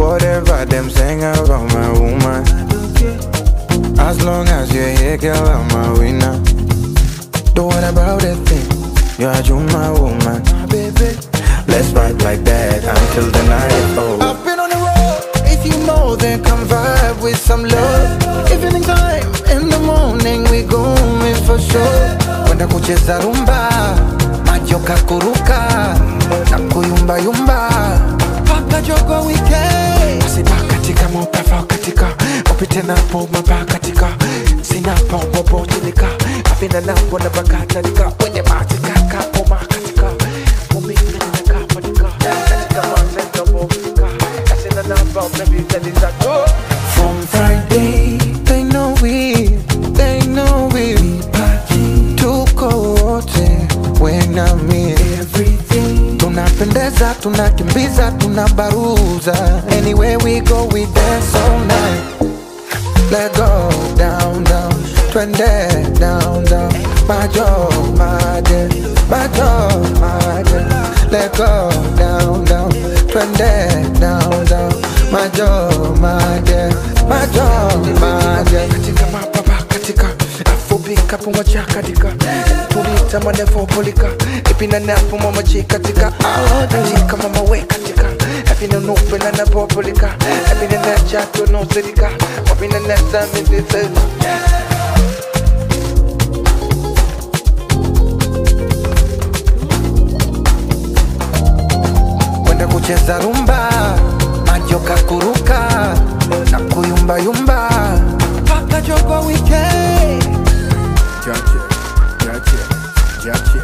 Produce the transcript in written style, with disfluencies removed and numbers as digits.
whatever them saying about my woman. As long as you're here, girl, I'm a winner. Don't worry about a thing, you're my woman, baby. Let's vibe like that until the night is over. I've been on the road, if you know then come vibe with some love. Evening time, in the morning we going for sure. Kwenda kucheza rumba, majoka kuruka na kuyumba yumba. Papa jogo weekend, asipa katika mopafa katika opite na po mapa katika sina pa bobo tilika afina na bona bakata nika wenye matika kapo makatika umika na kapa nika katika masenta botika asina na pa baby that go. From Friday they know we party tuko wote when I'm here. Everything tunapendeza, tunakimbiza, tunabaruza. Anywhere we go we dance all night. Let go down, down, twende down, down. My job, my day, my job, my day. Let go down, down, twende down, down. My job, my day, my job, my day. Katika mapapa katika afobika pomoja katika tulita manefo polika ipina napo mama chikatika katika mama we katika apina no pena na popolika apina na chato no zerika apina na zamidise. Kwenda kucheza rumba, majoka kuruka na kuyumba yumba. Papa jogo weekend. Jache, jache, jache.